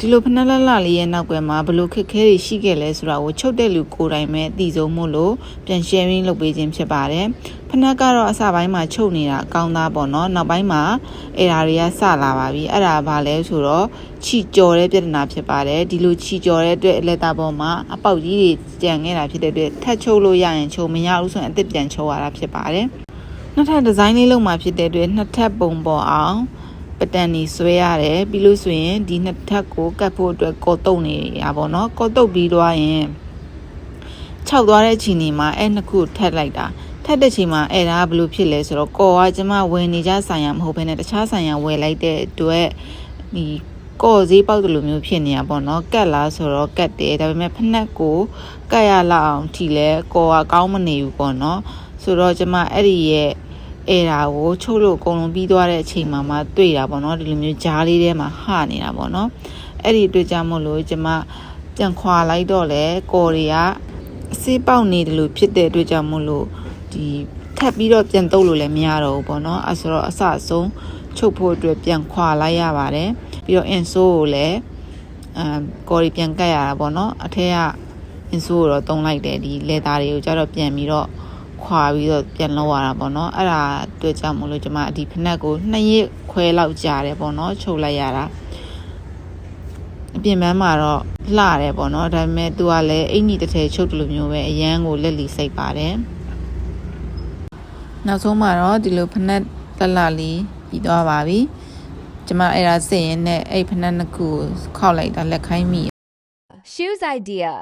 ဒီလိုဖနက်လလလေးရဲ့နောက်ကွယ်မှာဘလို့ခက်ခဲတွေရှိခဲ့လဲဆိုတာကိုချုပ်တဲ့လူကိုယ်တိုင်ပဲအသိဆုံးမို့လို့ပြန် sharing လုပ်ပေးခြင်းဖြစ်ပါတယ်ဖနက်ကတော့အစပိုင်းမှာချုပ်နေတာအကောင်းသားပေါ့နော်နောက်ပိုင်းမှာအဲ့ဒါတွေကစလာပါပြီအဲ့ဒါဘာလဲဆိုတော့ချီကြော်တဲ့ပြဿနာဖြစ်ပါတယ်ဒီလိုချီကြော်တဲ့အတွက်လက်သားပေါ်မှာအပေါက်ကြီးတွေကြံခဲ့တာဖြစ်တဲ့အတွက်ထပ်ချုပ်လို့ရရင်ချုပ်မရဘူးဆိုရင်အသစ်ပြန်ချုပ်ရတာဖြစ်ပါတယ်နှစ်ထပ်ဒီဇိုင်းလေးလုပ်မှဖြစ်တဲ့အတွက်နှစ်ထပ်ပုံပေါ်အောင်ပတန်နေဆွဲရတယ်ပြီးလို့ဆိုရင်ဒီနှစ်ထပ်ကိုကတ်ဖို့အတွက်ကော်တုတ်နေရပါတော့เนาะကော်တုတ်ပြီးသွားရင်ခြောက်သွားတဲ့ချိန်မှာအဲ့နှစ်ခုထပ်လိုက်တာထပ်တဲ့ချိန်မှာအဲ့ဒါဘယ်လိုဖြစ်လဲဆိုတော့ကော်ကကျမဝယ်နေကြဆိုင်ရမဟုတ်ဘဲနဲ့တခြားဆိုင်ရဝယ်လိုက်တဲ့အတွက်ဒီကော်ဈေးပေါက်တယ်လို့မျိုးဖြစ်နေရပါတော့ကတ်လားဆိုတော့ကတ်တယ်ဒါပေမဲ့ဖနက်ကိုကတ်ရလောက်အောင်ထီလဲကော်ကကောင်းမနေဘူးပေါ့เนาะဆိုတော့ကျမအဲ့ဒီရဲ့အဲ့ဒါကိုချုပ်လို့အကုန်လုံးပြီးသွားတဲ့အချိန်မှာတွေ့တာပေါ့နော်ဒီလိုမျိုးဂျားလေးထဲမှာဟနေတာပေါ့နော်အဲ့ဒီတွေ့ကြမို့လို့ကျမပြန်ခွာလိုက်တော့လေကော်တွေကအစေးပေါက်နေတယ်လို့ဖြစ်တဲ့အတွက်ကြောင့်မို့လို့ဒီထပ်ပြီးတော့ပြန်တုပ်လို့လည်းမရတော့ဘူးပေါ့နော်အဲဆိုတော့အစအဆုံးချုပ်ဖို့အတွက်ပြန်ခွာလိုက်ရပါတယ်ပြီးတော့အင်ဆိုးကိုလည်းကော်တွေပြန်ကတ်ရတာပေါ့နော်အထက်ကအင်ဆိုးကိုတော့တုံးလိုက်တယ်ဒီလက်သားတွေကိုကျတော့ပြန်ပြီးတော့ခွာပြီးတော့ပြန်လောက်ရတာပေါ့နော်အဲ့ဒါတွေ့ကြမို့လို့ကျမဒီဖနက်ကို2ရက်ခွဲလောက်ကြာတယ်ပေါ့နော်ချုပ်လိုက်ရတာအပြင်ပန်းမှာတော့လှတယ်ပေါ့နော်ဒါပေမဲ့သူကလည်းအင်ကြီးတစ်ထည်ချုပ်တယ်လို့မျိုးပဲအရန်ကိုလက်လီစိတ်ပါတယ်နောက်ဆုံးမှာတော့ဒီလိုဖနက်လလလေးပြီးသွားပါပြီကျမအဲ့ဒါစိတ်ရင်းနဲ့အဲ့ဖနက်နှစ်ခုကိုခောက်လိုက်တာလက်ခိုင်းမိ Shoes idea